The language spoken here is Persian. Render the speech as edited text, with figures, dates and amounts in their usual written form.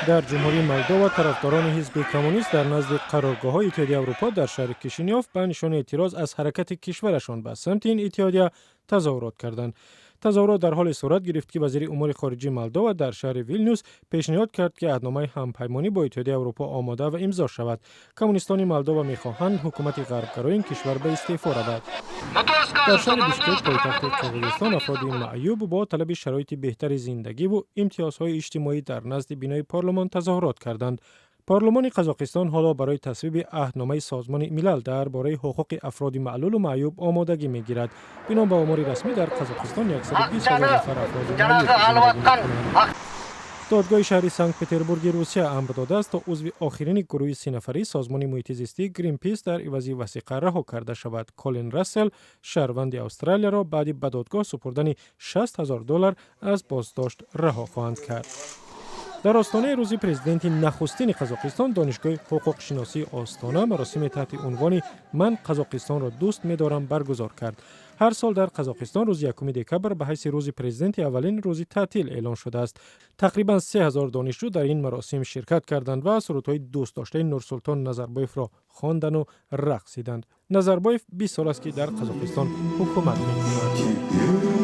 در جمهوری مولدووا طرفداران حزب کمونیست در نزد قرارگاه‌های اتحادیه اروپا در شهر کیشینیوف به نشانه اعتراض از حرکت کشورشان به سمت این اتحادیه تظاهرات کردند. تظاهرات در حال صورت گرفت که وزیر امور خارجه مولدووا در شهر ویلنیوس پیشنهاد کرد که عهدنامه همپیمانی با اتحادیه اروپا آماده و امضا شود. کمونیستان مولدووا می‌خواهند حکومت غربگرای این کشور به استعفا رود. در شهر بیشکک پایتخت قرقیزستان افراد معیوب با طلب شرایط بهتر زندگی و امتیازهای اجتماعی در نزد بینای پارلمان تظاهرات کردند. پارلمان قزاقستان حالا برای تصویب عهدنامه سازمان ملل درباره حقوق افراد معلول و معیوب آمادگی می‌گیرد. بنا به آمار رسمی در قزاقستان 120,000 نفر افراد معیوب زندگی. دادگاه شهری سنت پتربورگ روسیه امر داده است تا عضو آخرین گروه 3 نفری سازمان محیط زیستی گرین پیس در عوض وثیقه رها کرده شود. کولین راسل شهروند استرالیا را بعد به دادگاه سپردن $60,000 از بازداشت رها خواهند کرد. در آستانه روز پرزیدنت نخستین قزاقستان دانشگاه حقوق شناسی آستانه مراسم تحت عنوان من قزاقستان را دوست می‌دارم برگزار کرد. هر سال در قزاقستان روز 1 دکبر به حیث روز پرزیدنت اولین روز تعطیل اعلان شده است. تقریباً 3000 دانشجو در این مراسم شرکت کردند و سرودهای دوست داشته نورسلطان نظربایف را خواندند و رقصیدند. نظربایف 20 سال است که در قزاقستان حکومت می‌کند.